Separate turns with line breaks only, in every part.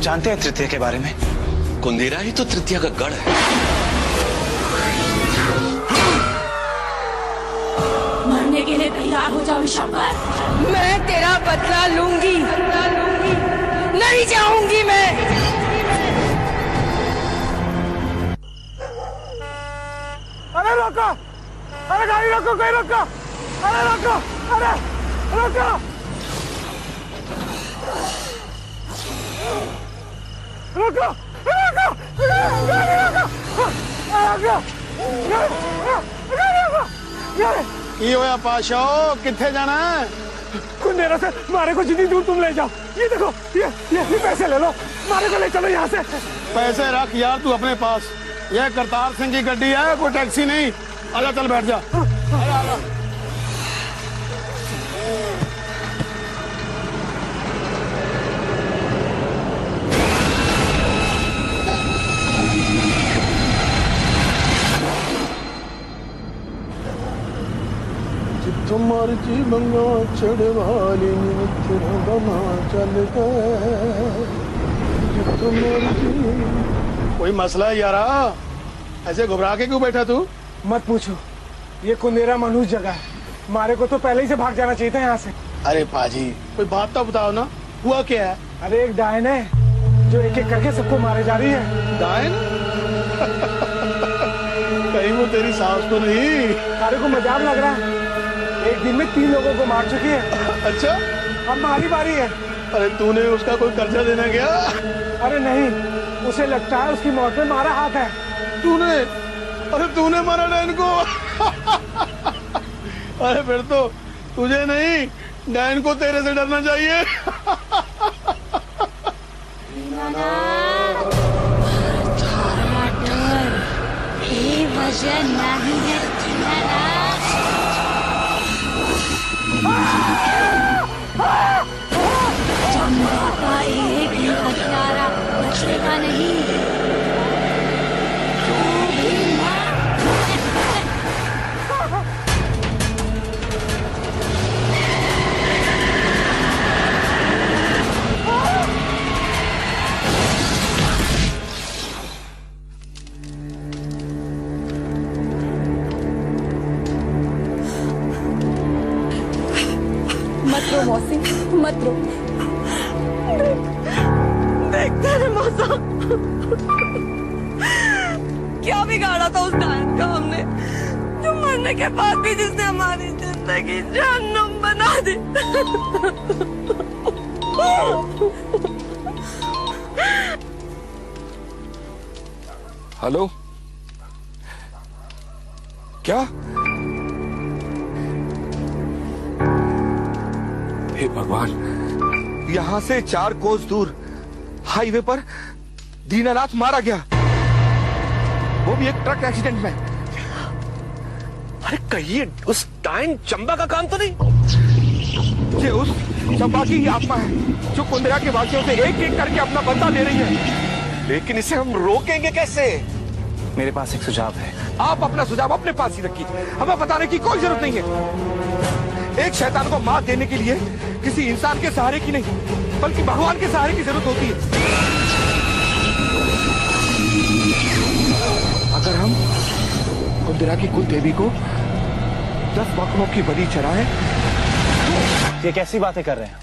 जानते हैं तृतीया के बारे में?
कुंदेरा ही तो तृतीया का गढ़ है।
मरने के लिए तैयार हो जाओ विशंबर।
मैं तेरा बदला लूंगी, नहीं जाऊंगी मैं।
अरे रोको, अरे गाड़ी रोको, कोई रोको, अरे रोको, अरे रोको, रोको, रोको,
की होया पाशाओ, किथे जाना है?
कुंदेरा से मारे को जितनी दूर तुम ले जाओ। ये देखो, ये पैसे ले लो, मारे को ले चलो यहाँ से।
पैसे रख यार तू अपने पास। यह करतार सिंह की गड्डी है, कोई टैक्सी नहीं। आजा चल बैठ जा। तुम्हारी बंगा चढ़वाली बना चल कोई मसला है यारा? ऐसे घबरा के क्यों बैठा तू?
मत पूछो, ये कुंदेरा मनुष्य जगह है। मारे को तो पहले ही से भाग जाना चाहिए था यहाँ से।
अरे पाजी कोई बात तो बताओ ना, हुआ क्या है?
अरे एक डायन है जो एक एक करके सबको मारे जा रही है।
डायन? कहीं वो तेरी सास तो नहीं?
सारे को मजाक लग रहा है। एक दिन में 3 लोगों को मार चुकी है।
अच्छा,
अब हमारी बारी है।
अरे तूने उसका कोई कर्जा देना क्या?
अरे नहीं, उसे लगता है उसकी मौत में हमारा हाथ है।
तूने? अरे तूने मारा डायन को? अरे फिर तो तुझे नहीं, डायन को तेरे से डरना चाहिए।
वजह नहीं है चंबा का एक ही हथियारा बचेगा नहीं।
मत रो मौसी, मत रो। देखते हैं मौसा, क्या बिगाड़ा था उस डायन का हमने, जो मरने के बाद भी जिसने हमारी जिंदगी जहन्नुम बना दी।
हेलो, क्या? हे भगवान, यहां से 4 कोस दूर हाईवे पर दीनानाथ मारा गया, वो भी एक ट्रक एक्सीडेंट में।
अरे कहिए उस डायन चंबा का काम तो नहीं?
ये उस चंबा की ही आत्मा है जो कुंदेरा के वासियों से एक एक करके अपना बदला ले रही है।
लेकिन इसे हम रोकेंगे कैसे?
मेरे पास एक सुझाव है।
आप अपना सुझाव अपने पास ही रखिए, हमें बताने की कोई जरूरत नहीं है। एक शैतान को मात देने के लिए किसी इंसान के सहारे की नहीं, बल्कि भगवान के सहारे की जरूरत होती है। अगर हम कुंदेरा की कुल देवी को 10 बकरों की बलि चढ़ाएं।
ये कैसी बातें कर रहे हैं?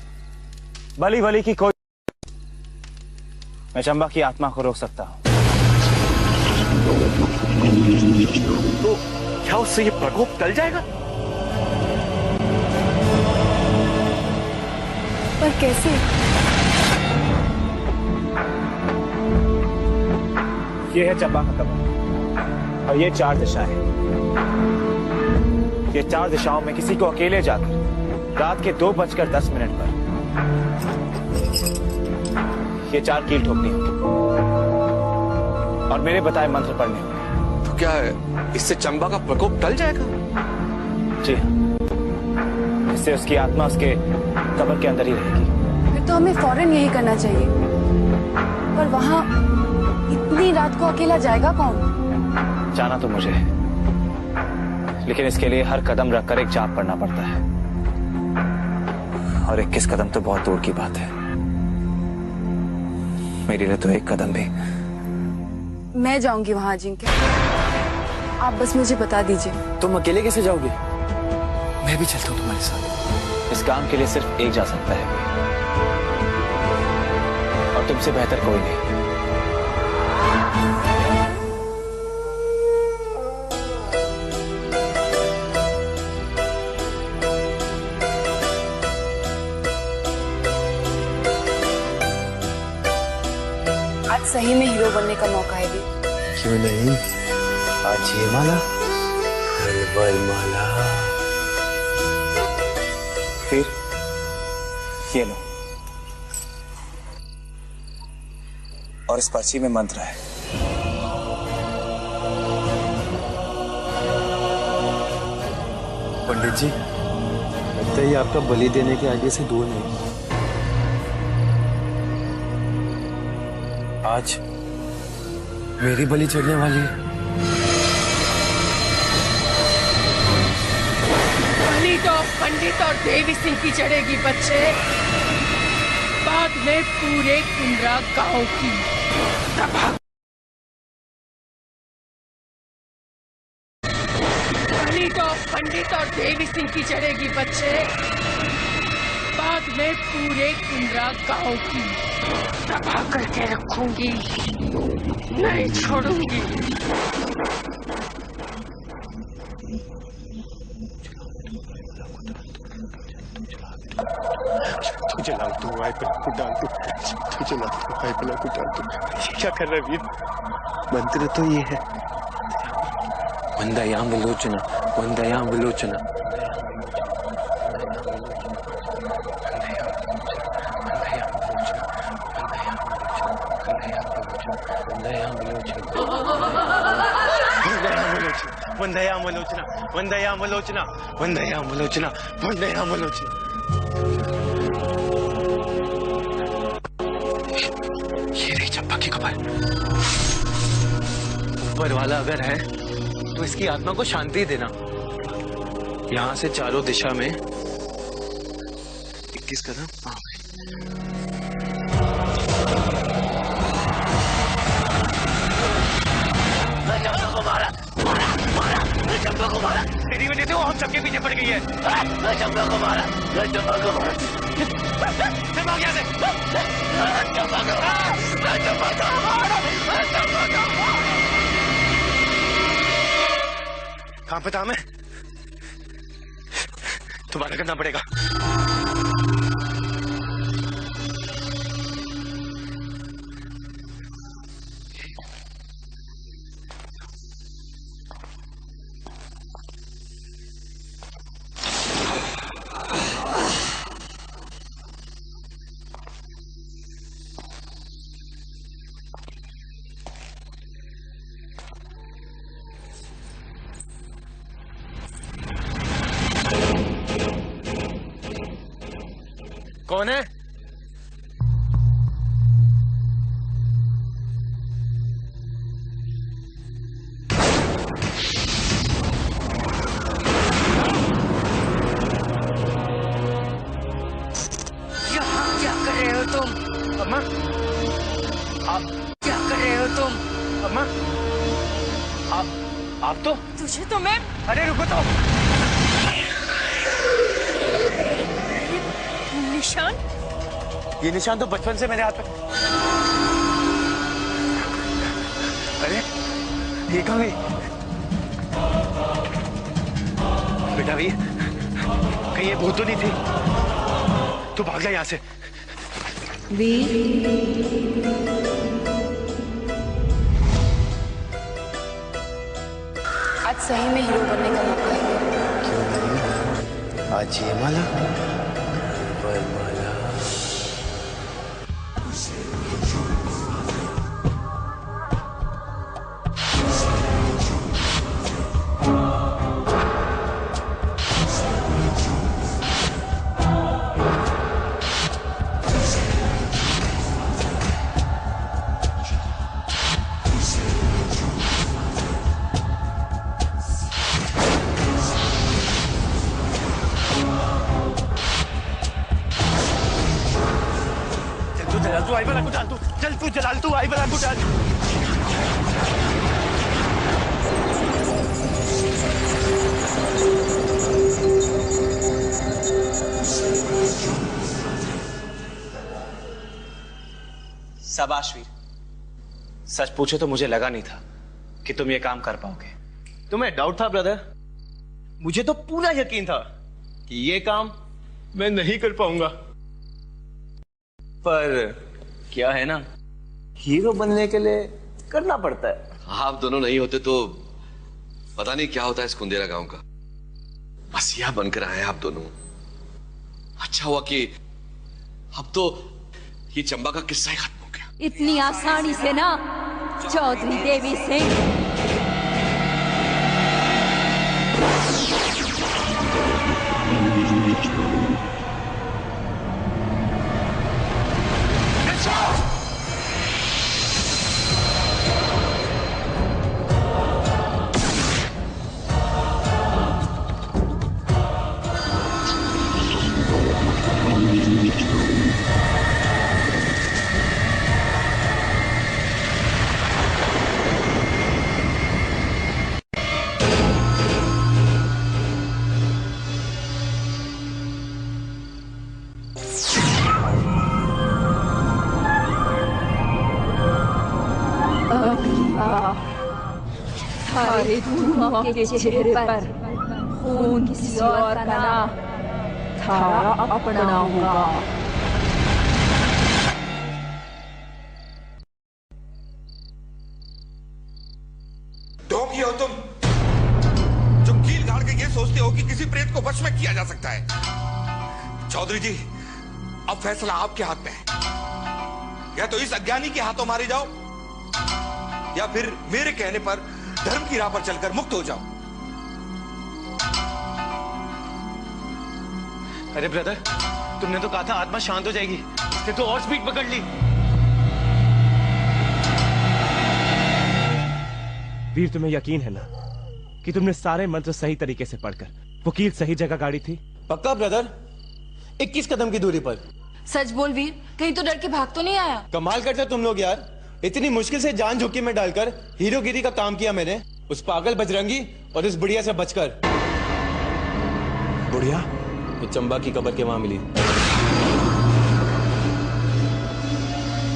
बलि बलि की कोई, मैं चंबा की आत्मा को रोक सकता हूं।
तो क्या उससे ये प्रकोप टल जाएगा?
पर कैसे?
ये है चंबा का कमर और ये 4 दिशाएं। ये 4 दिशाओं में किसी को अकेले जाकर रात के 2:10 पर ये 4 कील ठोकनी होगी और मेरे बताए मंत्र पढ़ने होंगे।
तो क्या इससे चंबा का प्रकोप टल जाएगा?
जी हाँ, इससे उसकी आत्मा उसके कब्र के अंदर ही रहेगी।
फिर तो हमें फौरन यही करना चाहिए। पर वहाँ इतनी रात को अकेला जाएगा कौन?
जाना तो मुझे है, लेकिन इसके लिए हर कदम रखकर एक जाप पढ़ना पड़ता है, और 21 कदम तो बहुत दूर की बात है। मेरे लिए तो एक कदम भी।
मैं जाऊंगी वहां अजिंक्य, आप बस मुझे बता दीजिए।
तुम अकेले कैसे जाओगे? मैं भी चलता हूँ तुम्हारे साथ। इस काम के लिए सिर्फ एक जा सकता है, और तुमसे बेहतर कोई नहीं।
आज सही में हीरो बनने का मौका है भी।
क्यों नहीं? आज ये माला, कल माला,
फिर ये लो, और इस पर्ची में मंत्र है।
पंडित जी, लगता है ये आपका बलि देने के आगे से दूर नहीं। आज मेरी बलि चढ़ने वाली है।
बलि तो पंडित और देवी सिंह की चढ़ेगी बच्चे, बाद में पूरे कुंडरा गांव की। बलि तो पंडित और देवी सिंह की चढ़ेगी बच्चे, बाद में पूरे कुंडरा गांव की। दबा करके रखूंगी, नहीं छोड़ूंगी।
तू जला तू वाइपर को डाल तू, तू जला तू वाइपर को डाल तू। ये क्या कर रहा है वीर? मंत्र तो ये है, वंदया विलोचना, वंदया विलोचना। वंदया विलोचना, वंदया विलोचना, वंदया विलोचना, वंदया विलोचना। ये रही चंपा की कबर। ऊपर वाला अगर है तो इसकी आत्मा को शांति देना। यहां से चारों दिशा में 21 कदम। चंपा को मारा, तेरी वजह से वो हम सबके पीछे पड़ गई है। चंपा को मारा, चंपा को मारा, चंपा क्या से? चंपा को मारा, चंपा को मारा, चंपा को मारा। कहां पे था मैं? दोबारा करना पड़ेगा। कौन है?
यहाँ क्या कर रहे हो तुम?
अम्मा, आप
क्या कर रहे हो तुम?
अम्मा, आप तो?
तुझे तो मैं।
अरे रुको तो।
निशान?
ये निशान तो बचपन से मेरे हाथ पे। अरे ये कहाँ गई? बेटा वीर, कहीं ये भूत तो नहीं थी? तू भाग जा यहाँ से।
आज सही में हीरो बनने का मौका है।
क्यों नहीं? आज ये माला, माला।
शाबाश वीर। सच पूछे तो मुझे लगा नहीं था कि तुम ये काम कर पाओगे।
तुम्हें डाउट था ब्रदर? मुझे तो पूरा यकीन था कि ये काम मैं नहीं कर पाऊंगा। पर क्या है ना, हीरो बनने के लिए करना पड़ता है।
आप दोनों नहीं होते तो पता नहीं क्या होता है इस कुंदेरा गांव का। मसीहा बनकर आए आप दोनों। अच्छा हुआ कि अब तो ये चंबा का किस्सा ही खत्म हो गया।
इतनी आसानी से ना चौधरी देवी सिंह। थारे धुआं के चेहरे पर खून किसी और का ना थारा अपना होगा।
ढोंगी हो तुम, जो कील गाड़ के ये सोचते हो कि किसी प्रेत को वश में किया जा सकता है। चौधरी जी, अब फैसला आपके हाथ में है। या तो इस अज्ञानी के हाथों मारे जाओ, या फिर मेरे कहने पर धर्म की राह पर चलकर मुक्त हो जाओ।
अरे ब्रदर, तुमने तो कहा था आत्मा शांत हो जाएगी, इसने तो और स्पीड पकड़ ली।
वीर, तुम्हें यकीन है ना कि तुमने सारे मंत्र सही तरीके से पढ़कर वो कील सही जगह गाड़ी थी?
पक्का ब्रदर, 21 कदम की दूरी पर।
सच बोल वीर, कहीं तो डर के भाग तो नहीं आया?
कमाल करते तुम लोग यार। इतनी मुश्किल से जान जोखिम में डालकर हीरोगिरी का काम किया मैंने, उस पागल बजरंगी और इस बुढ़िया से बचकर।
बुढ़िया?
ये चंबा की कब्र के वहां मिली।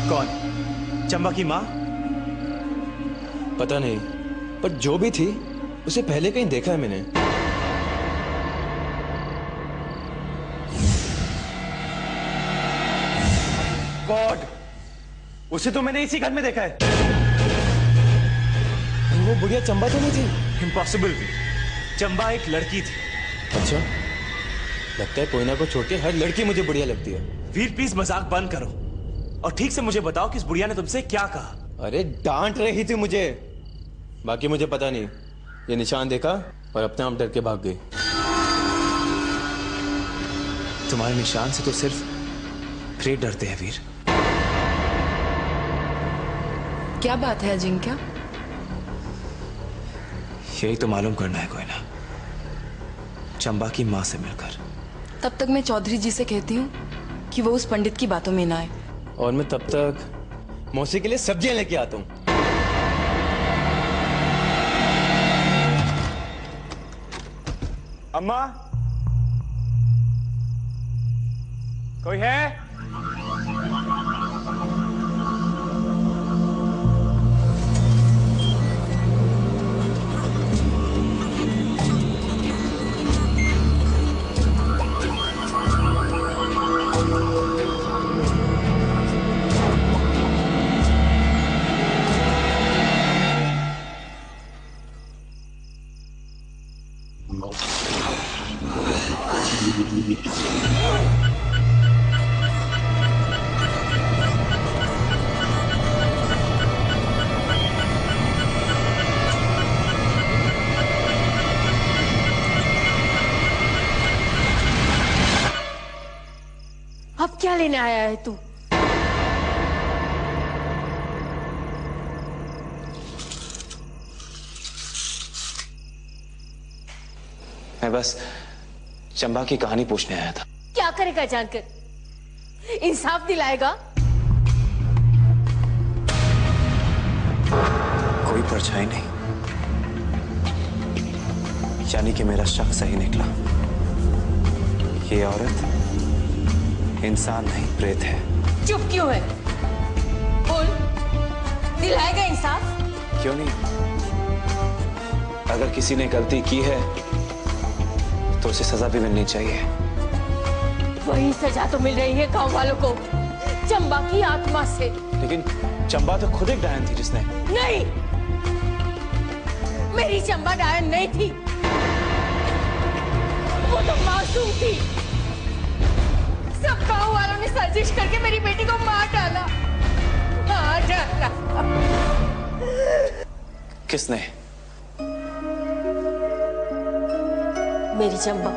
कौन? चंबा की माँ?
पता नहीं, पर जो भी थी उसे पहले कहीं देखा है मैंने।
गॉड, उसे तो मैंने इसी घर में देखा है।
वो बुढ़िया चंबा तो नहीं थी?
इम्पॉसिबल भी। चंबा एक लड़की थी।
अच्छा, लगता है कोयना को छोड़ के हर लड़की मुझे बुढ़िया लगती है।
वीर प्लीज मजाक बंद करो और ठीक से मुझे बताओ कि इस बुढ़िया ने तुमसे क्या कहा?
अरे डांट रही थी मुझे, बाकी मुझे पता नहीं। ये निशान देखा और अपने आप डर के भाग गई।
तुम्हारे निशान से तो सिर्फ प्रेत डरते हैं वीर।
क्या बात है अजिंक्य?
यही तो मालूम करना है कोयना, चंबा की माँ से मिलकर।
तब तक मैं चौधरी जी से कहती हूँ कि वो उस पंडित की बातों में ना आए।
और मैं तब तक मौसी के लिए सब्जियां लेके आता हूँ।
अम्मा, कोई है?
अब क्या लेने आया है तू?
मैं बस चंबा की कहानी पूछने आया था।
क्या करेगा जानकर? इंसाफ दिलाएगा?
कोई परछाई नहीं, यानी कि मेरा शक सही निकला। ये औरत इंसान नहीं, प्रेत है।
चुप क्यों है? बोल
दिलाएगा इंसाफ?
क्यों नहीं? अगर किसी ने गलती की है तो उसे सजा भी मिलनी चाहिए।
वही सजा तो मिल रही है गांव वालों को, चंबा की आत्मा से।
लेकिन चंबा तो खुद एक डायन थी जिसने।
नहीं, मेरी चंबा डायन नहीं थी, वो तो मासूम थी। सब गांव वालों ने साजिश करके मेरी बेटी को मार डाला।
किसने?
मेरी चंबा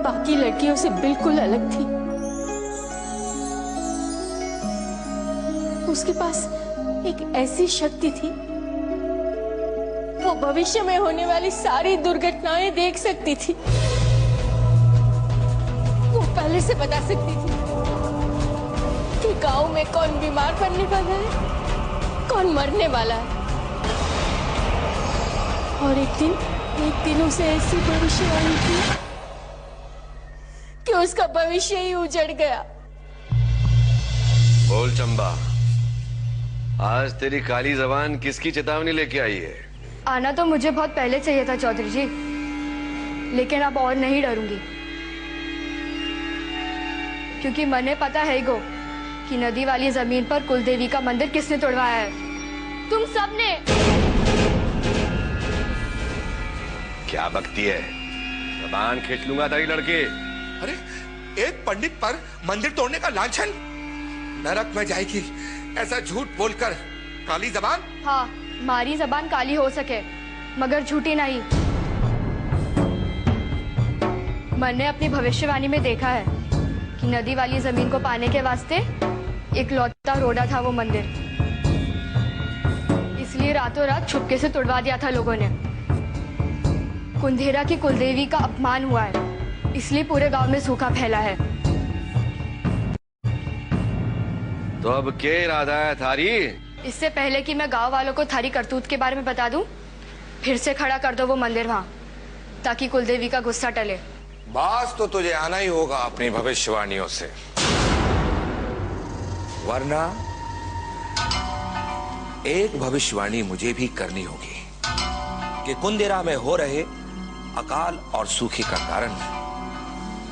बाकी लड़कियों से बिल्कुल अलग थी। उसके पास एक ऐसी शक्ति थी, वो भविष्य में होने वाली सारी दुर्घटनाएं देख सकती थी। वो पहले से बता सकती थी कि गांव में कौन बीमार पड़ने वाला है, कौन मरने वाला है। और एक दिन उसे ऐसी भविष्यवाणी की कि उसका भविष्य ही उजड़ गया।
बोल चंबा, आज तेरी काली जबान किसकी चेतावनी लेके आई है?
आना तो मुझे बहुत पहले चाहिए था चौधरी जी, लेकिन अब और नहीं डरूंगी, क्योंकि मने पता है गो कि नदी वाली जमीन पर कुलदेवी का मंदिर किसने तोड़वाया है। तुम सबने।
क्या बकती है? जबान खींच लूंगा तेरी लड़के।
अरे, एक पंडित पर मंदिर तोड़ने का लांछन! नरक में जाएगी ऐसा झूठ बोलकर काली जबान।
हाँ, मारी जबान काली हो सके मगर झूठी नहीं। मैंने अपनी भविष्यवाणी में देखा है कि नदी वाली जमीन को पाने के वास्ते एक लौटा रोड़ा था वो मंदिर, इसलिए रातों रात छुपके से तोड़वा दिया था लोगों ने। कुंदेरा की कुलदेवी का अपमान हुआ है, इसलिए पूरे गांव में सूखा फैला है।
तो अब क्या इरादा है थारी?
इससे पहले कि मैं गांव वालों को थारी करतूत के बारे में बता दूं, फिर से खड़ा कर दो वो मंदिर वहां, ताकि कुलदेवी का गुस्सा टले।
बास तो तुझे आना ही होगा अपनी भविष्यवाणियों से, वरना एक भविष्यवाणी मुझे भी करनी होगी कि कुंदेरा में हो रहे अकाल और सूखे का कारण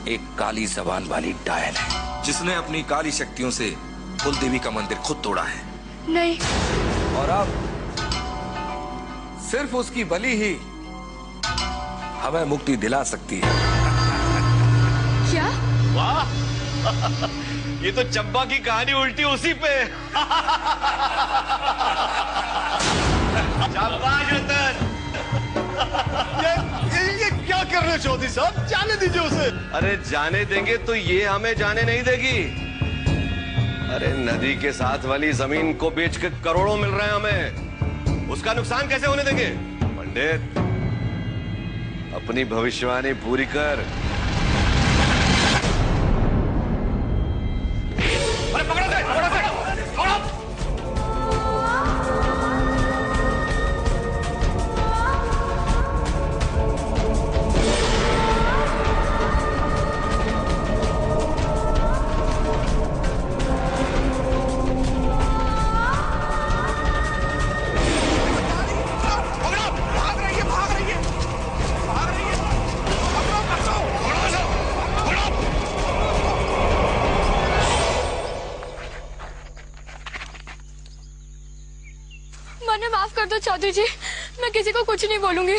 एक काली जबान वाली डायन है, जिसने अपनी काली शक्तियों से कुलदेवी का मंदिर खुद तोड़ा है।
नहीं।
और अब सिर्फ उसकी बलि ही हमें मुक्ति दिला सकती है।
क्या?
वाह! ये तो चंबा की कहानी उल्टी उसी पे। शाबाश रतन।
ये क्या कर रहे हो चौधरी साहब? जाने दीजिए उसे।
अरे जाने देंगे तो ये हमें जाने नहीं देगी। अरे नदी के साथ वाली जमीन को बेच के करोड़ों मिल रहे हैं हमें, उसका नुकसान कैसे होने देंगे? पंडित, अपनी भविष्यवाणी पूरी कर। अरे पकड़ो से, पकड़ो।
मैंने माफ कर दो चौधरी जी, मैं किसी को कुछ नहीं बोलूंगी।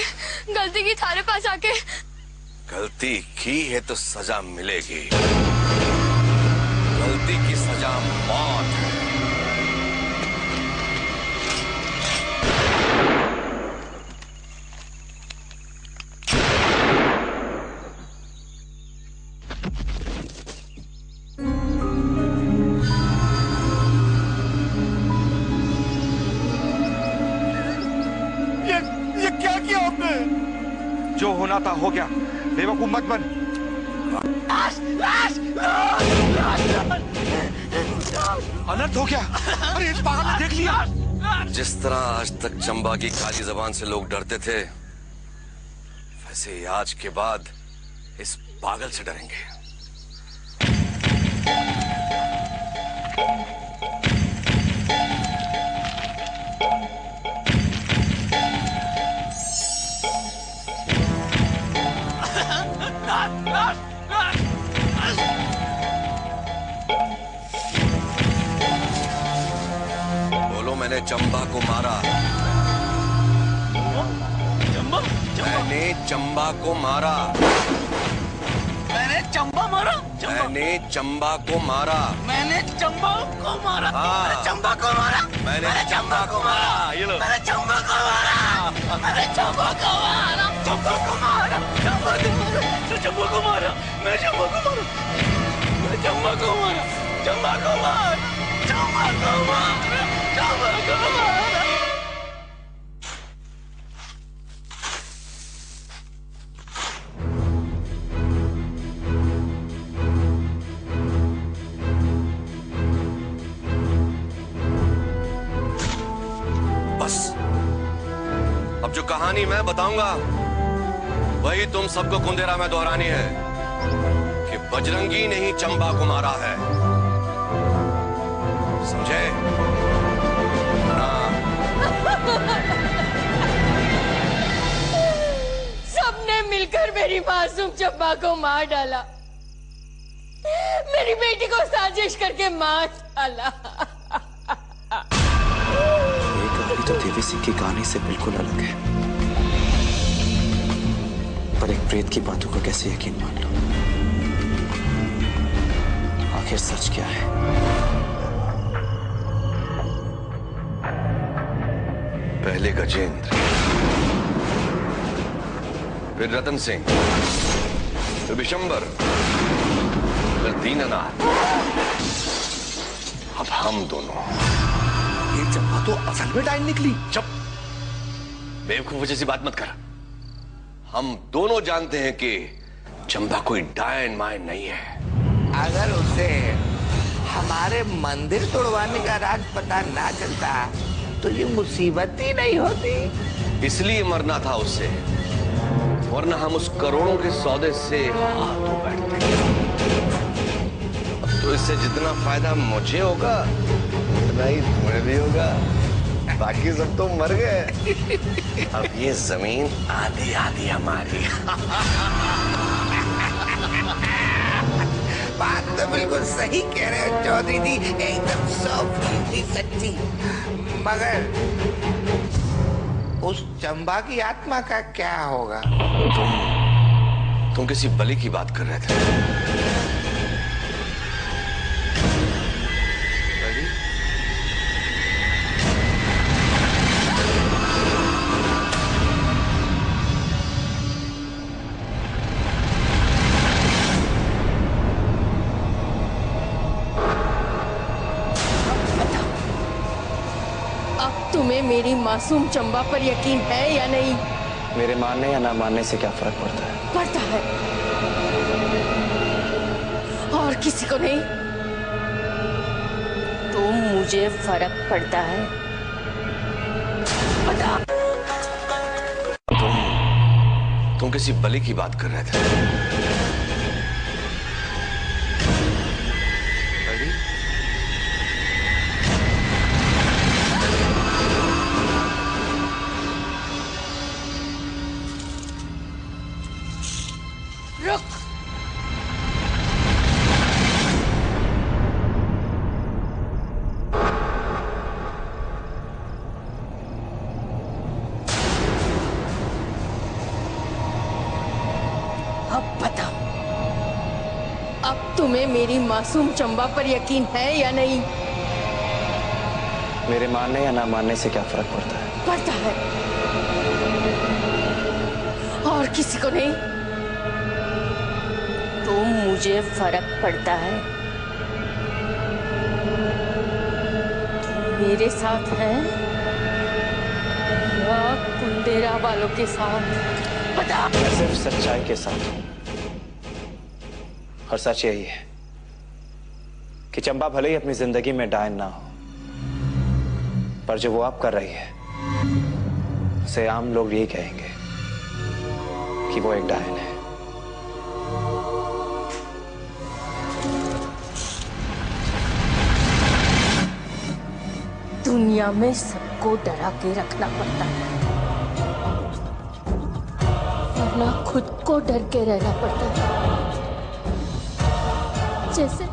गलती की थारे पास आके।
गलती की है तो सजा मिलेगी। गलती की सजा मौत है।
ये क्या किया आपने?
जो होना था हो गया, बेवकूफ मत बन। अनर्थ हो गया। अरे इस पागल ने देख लिया।
जिस तरह आज तक चंबा की काली जबान से लोग डरते थे, वैसे ही आज के बाद इस पागल से डरेंगे।
मैंने चंबा को मारा। मैंने चंबा को मारा।
मैंने चंबा मारा।
मैंने चंबा को मारा।
मैंने चंबा को मारा। मैंने चंबा को मारा।
मैंने चंबा को मारा। ये लो।
मैंने चंबा को मारा। मैंने चंबा को मारा। चंबा को मारा। चंबा को मारा। चंबा को मारा। मैंने चंबा को मारा। मैंने चंबा को मारा। चंबा को मारा। चंबा को मारा। चंबा को मारा।
बस अब जो कहानी मैं बताऊंगा वही तुम सबको कुंदेरा में दोहरानी है कि बजरंगी ने ही चंबा को मारा है। समझे?
सबने मिलकर मेरी मासूम चंबा को मार डाला। मेरी बेटी को साजिश करके मार डाला।
ये कहानी तो देवी सिंह की कहानी से बिल्कुल अलग है, पर एक प्रेत की बातों का कैसे यकीन मान लो? आखिर सच क्या है?
पहले गजेंद्र, फिर रतन सिंह, फिर विशंबर, फिर दीननाथ, अब हम दोनों।
ये चंबा तो असल में डायन निकली।
चुप, बेवकूफ जैसी बात मत कर। हम दोनों जानते हैं कि चंबा कोई डायन मायन नहीं है।
अगर उसे हमारे मंदिर तोड़वाने का राज पता ना चलता तो ये मुसीबत ही नहीं होती।
इसलिए मरना था उससे, वरना हम उस करोड़ों के सौदे से हाथ धो बैठते। अब तो इससे जितना फायदा मुझे होगा उतना ही तुम्हें भी होगा। बाकी सब तो मर गए। अब ये जमीन आधी आधी हमारी।
बात तो बिल्कुल सही कह रहे हो चौधरी जी, एकदम 100% सच्ची। मगर उस चंबा की आत्मा का क्या होगा?
तुम किसी बलि की बात कर रहे थे।
तुम्हें मेरी मासूम चंबा पर यकीन है या नहीं?
मेरे मानने या ना मानने से क्या फर्क पड़ता है?
पड़ता है, और किसी को नहीं। तो मुझे फर्क पड़ता है। बता।
तुम किसी बलि की बात कर रहे थे।
रुक। अब बताओ, अब तुम्हें मेरी मासूम चंबा पर यकीन है या नहीं?
मेरे मानने या ना मानने से क्या फर्क पड़ता है?
पड़ता है, और किसी को नहीं। तो मुझे फर्क पड़ता है। तुम मेरे साथ हैं या कुंदेरा वालों के साथ? बता।
मैं सिर्फ सच्चाई के साथ हूं, और सच यही है कि चंबा भले ही अपनी जिंदगी में डायन ना हो, पर जो वो अब कर रही है उसे आम लोग यही कहेंगे कि वो एक डायन है।
दुनिया में सबको डरा के रखना पड़ता है, वरना खुद को डर के रहना पड़ता है। जैसे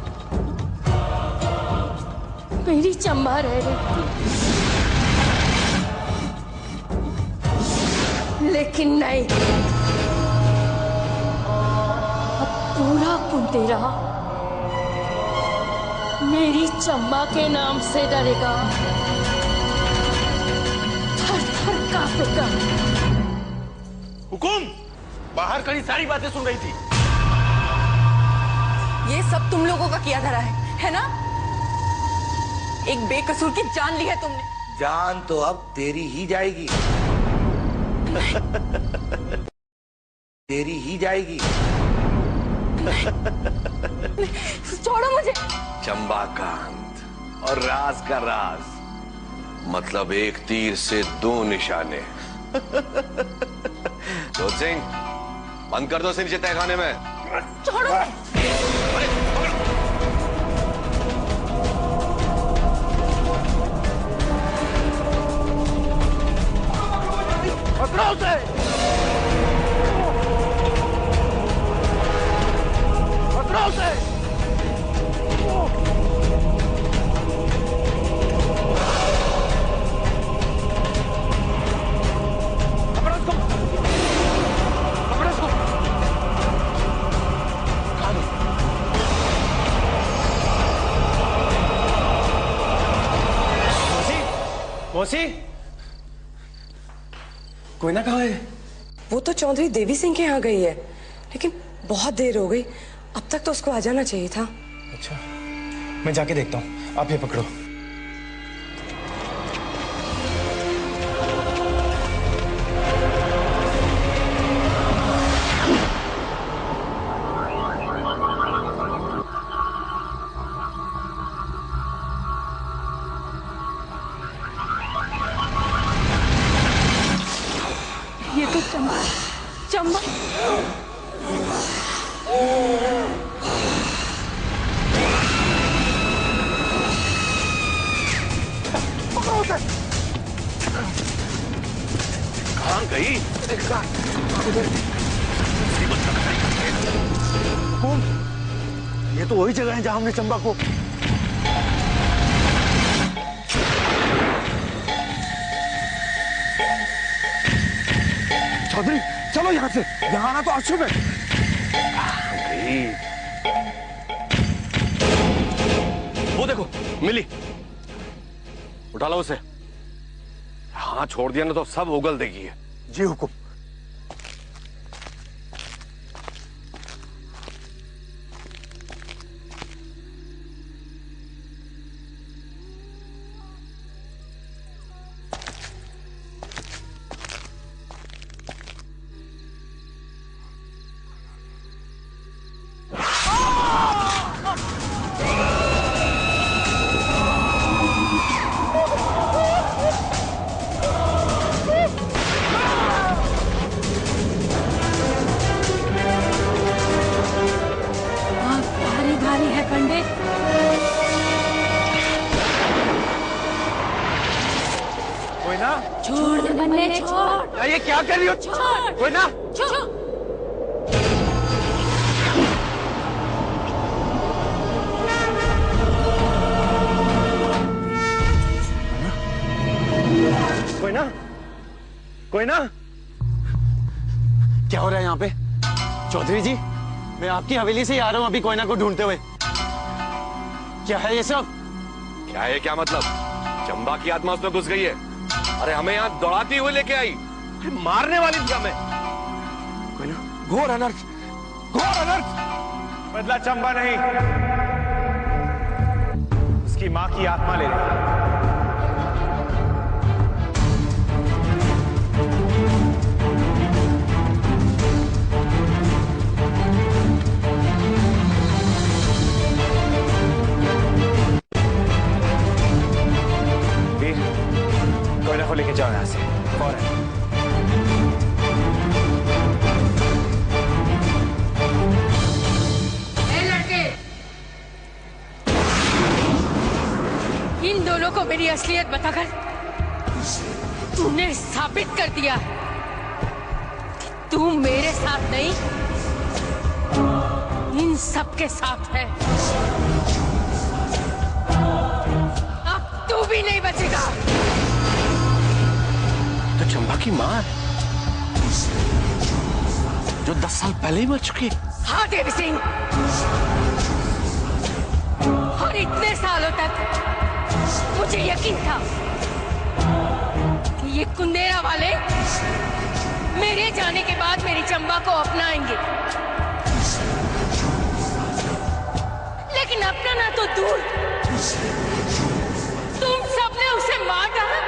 मेरी चंबा रह रही थी। लेकिन नहीं, अब पूरा कुंतेरा मेरी चंबा के नाम से डरेगा, थर थर कांपेगा।
हुकुम, बाहर कहीं सारी बातें सुन रही थी।
ये सब तुम लोगों का किया धरा है ना? एक बेकसूर की जान ली है तुमने।
जान तो अब तेरी ही जाएगी। तेरी ही जाएगी।
छोड़ो मुझे।
चंबाकांत और राज का राज, मतलब एक तीर से दो निशाने। जोत सिंह, बंद कर दो इसे नीचे तहखाने में।
छोड़ो।
पकड़ो उसे। पकड़ो उसे। पकड़ो उसको। पकड़ो उसको। कहाँ दो?
मौसी, कोई ना कहाँ है?
वो तो चौधरी देवी सिंह के यहाँ गई है, लेकिन बहुत देर हो गई। अब तक तो उसको आ जाना चाहिए था।
अच्छा, मैं जाके देखता हूँ, आप ये पकड़ो।
ये तो चंबा, चंबा।
कहाँ गई?
हुकुम, ये तो वही जगह है जहां हमने चंबा को। चौधरी, चलो यहाँ से। यहाँ आना तो अशुभ है।
वो देखो, मिली। उठा लो उसे। हाँ, छोड़ दिया ना तो सब उगल देगी।
जी हुकुम।
छोड़ दे बन्ने, छोड़।
ये क्या कर रही हो?
छोड़।
कोई ना।
छोड़।
कोई ना, कोई ना। क्या हो रहा है यहाँ पे? चौधरी जी, मैं आपकी हवेली से ही आ रहा हूँ अभी कोयना को ढूंढते हुए। क्या है ये सब?
क्या है, क्या मतलब? चंबा की आत्मा उसमें घुस गई है। अरे हमें यहाँ दौड़ाती हुई लेके आई, मारने वाली थी हमें।
कोई ना, घोर अनर्थ, घोर अनर्थ।
बदला चंबा नहीं, उसकी मां की आत्मा ले ले। कोयना को लेके जाओ यहाँ से फौरन।
लड़के, इन दोनों को मेरी असलियत बताकर तूने साबित कर दिया कि तू मेरे साथ नहीं, इन सबके साथ है। अब तू भी नहीं बचेगा।
तो चंबा की मां है।
जो 10 साल पहले ही मर चुकी।
हाँ देवी सिंह, और इतने सालों तक मुझे यकीन था कि ये कुंदेरा वाले मेरे जाने के बाद मेरी चंबा को अपनाएंगे, लेकिन अपनाना तो दूर, तुम सबने उसे मार डाला।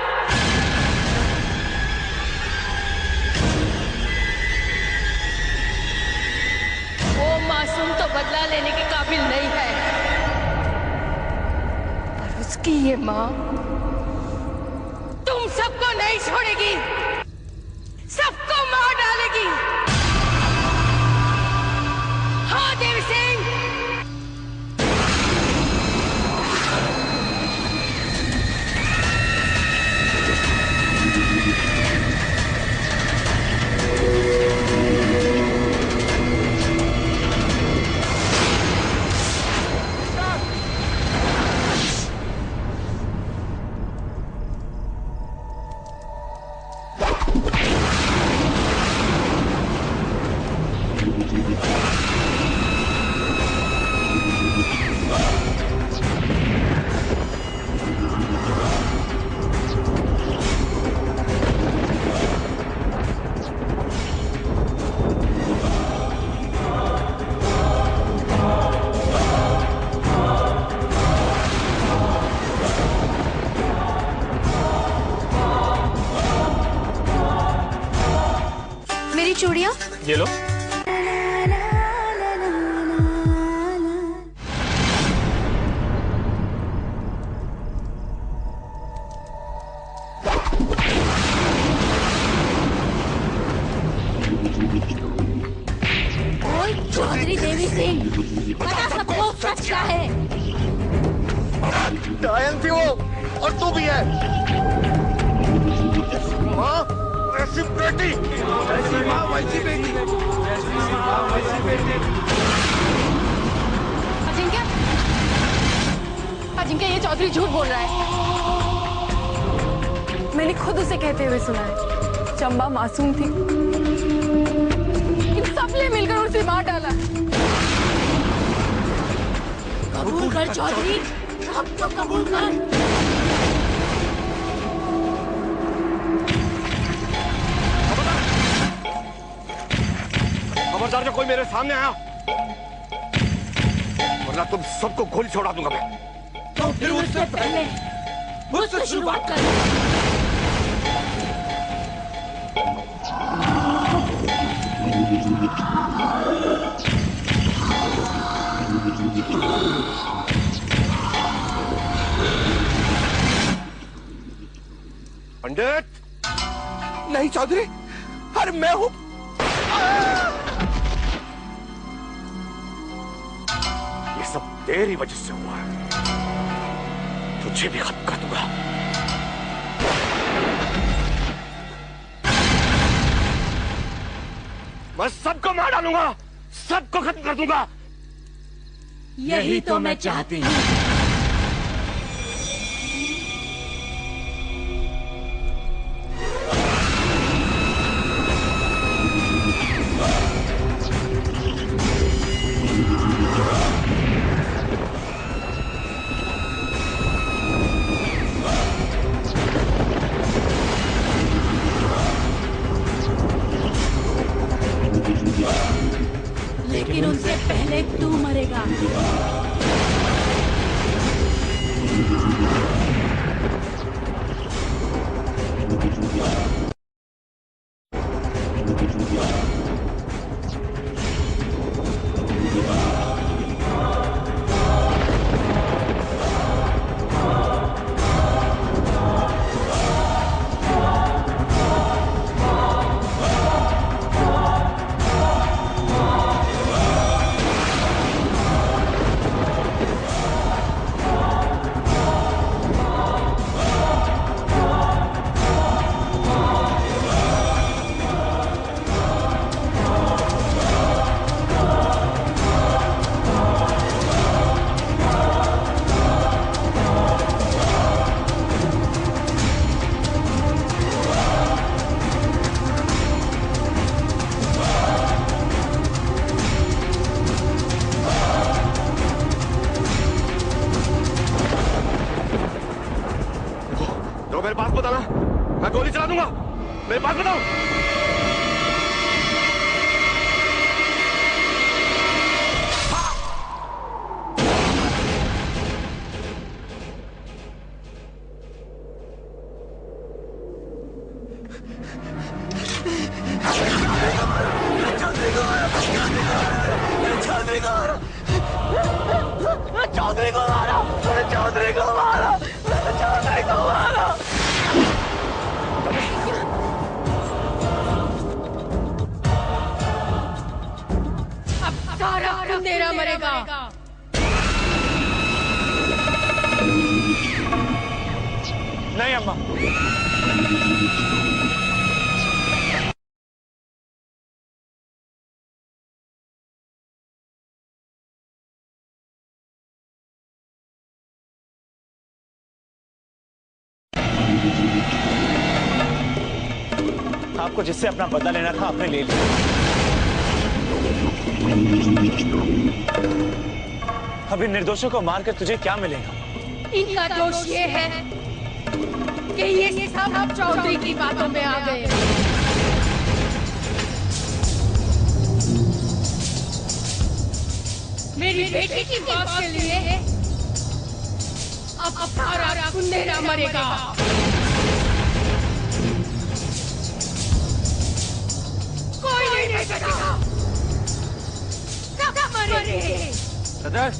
वो मासूम तो बदला लेने के काबिल नहीं है, पर उसकी ये माँ तुम सबको नहीं छोड़ेगी, सबको मार डालेगी। हाँ देवी सिंह,
मेरी चूड़ियाँ
ये लो।
ओए चौधरी देवी सिंह, पता सबको सच क्या है?
डायन थी वो, और तू भी है। माँ ऐसी बेटी, ऐसी माँ वैसी बेटी, ऐसी माँ वैसी बेटी।
अजिंक्य, अजिंक्य ये चौधरी झूठ बोल रहा है।
मैंने खुद उसे कहते हुए सुना है, चंबा मासूम थी, इन सबने मिलकर उसे मार डाला।
कबूल कर चौधरी, अब तो कबूल कर।
खबरदार जो कोई मेरे सामने आया, वरना तुम सबको गोली छोड़ा दूंगा मैं।
तो फिर उससे पहले मुझसे शुरुआत कर।
पंडित, नहीं चौधरी, अरे मैं हूं। ये सब तेरी वजह से हुआ है, तुझे भी खत्म कर दूंगा। मैं सबको मार डालूंगा, सबको खत्म कर दूंगा।
यही तो मैं चाहती हूँ। लेकिन उनसे पहले तू मरेगा।
मेरे पास बताओ।
चौधरी को मारा, चौधरी को मारा, चौधरी को मारा।
अब सारा अंधेरा मरेगा।
नहीं अम्मा, आपको जिससे अपना बदला लेना था आपने ले लिया। अभी निर्दोषों को मारकर तुझे क्या मिलेगा?
इनका दोष ये है कि ये सब चौधरी की बातों में आ गए। मेरी बेटी की बात के लिए अब सारा अंधेरा मरेगा। कोई नहीं बचेगा, सब मरेंगे।
ब्रदर,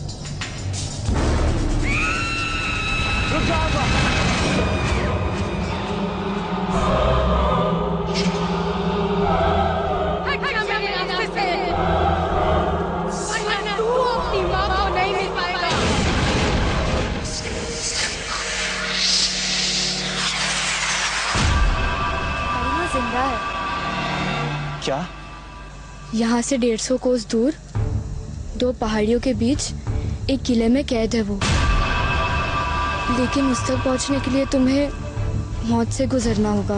रुक जाओ।
हटना मेरे रास्ते से, वरना तू अपनी माँ को नहीं मिल पाएगा।
अरुणा जिंदा है।
क्या?
यहाँ से 150 कोस दूर 2 पहाड़ियों के बीच एक किले में कैद है वो। लेकिन उस तक पहुँचने के लिए तुम्हें मौत से गुजरना होगा।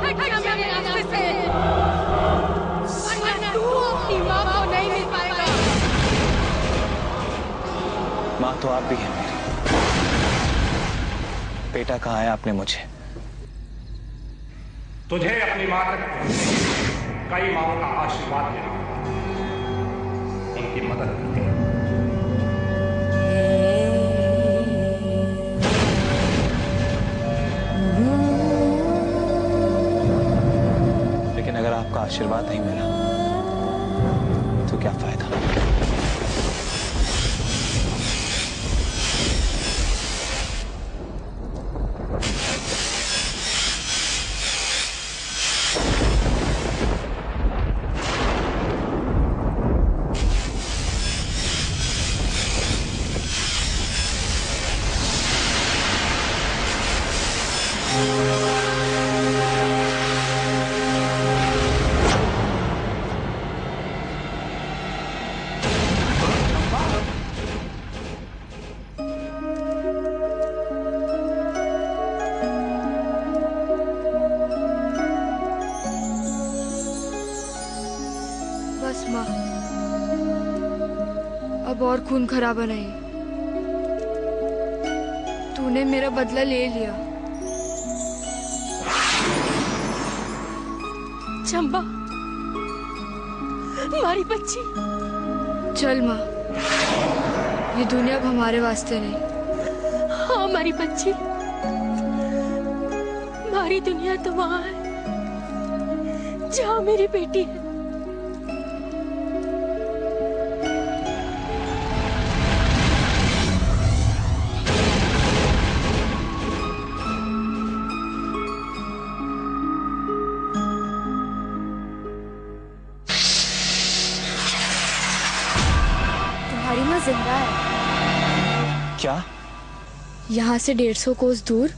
हटना मेरे रास्ते से, वरना तू अपनी माँ को नहीं मिल पाएगा।
माँ तो आप भी हैं मेरी। बेटा कहाँ है आपने मुझे?
तुझे अपनी माँ तक कई माँओं का आशीर्वाद लेना, उनकी मदद करते हैं।
लेकिन अगर आपका आशीर्वाद नहीं मिला तो क्या फायदा?
बस माँ, अब और खून खराबा नहीं। तूने मेरा बदला ले लिया।
चंबा, हमारी बच्ची।
चल माँ, ये दुनिया अब हमारे वास्ते नहीं।
हाँ हमारी बच्ची, हमारी दुनिया तो वहाँ है जहाँ मेरी बेटी है।
तुम्हारी माँ जिंदा है।
क्या?
यहाँ से 150 कोस दूर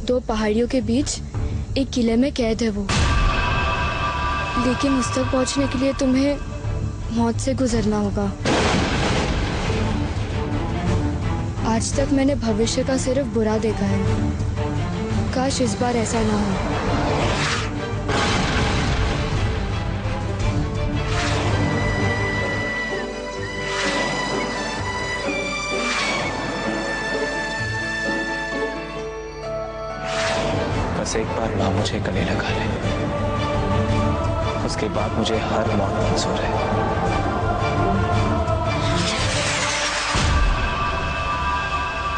2 पहाड़ियों के बीच एक किले में कैद है वो। लेकिन उस तक पहुँचने के लिए तुम्हें मौत से गुजरना होगा। आज तक मैंने भविष्य का सिर्फ बुरा देखा है। काश इस बार ऐसा ना हो।
बस एक बार मां मुझे गले लगा ले, उसके बाद मुझे हर मौत मंजूर है।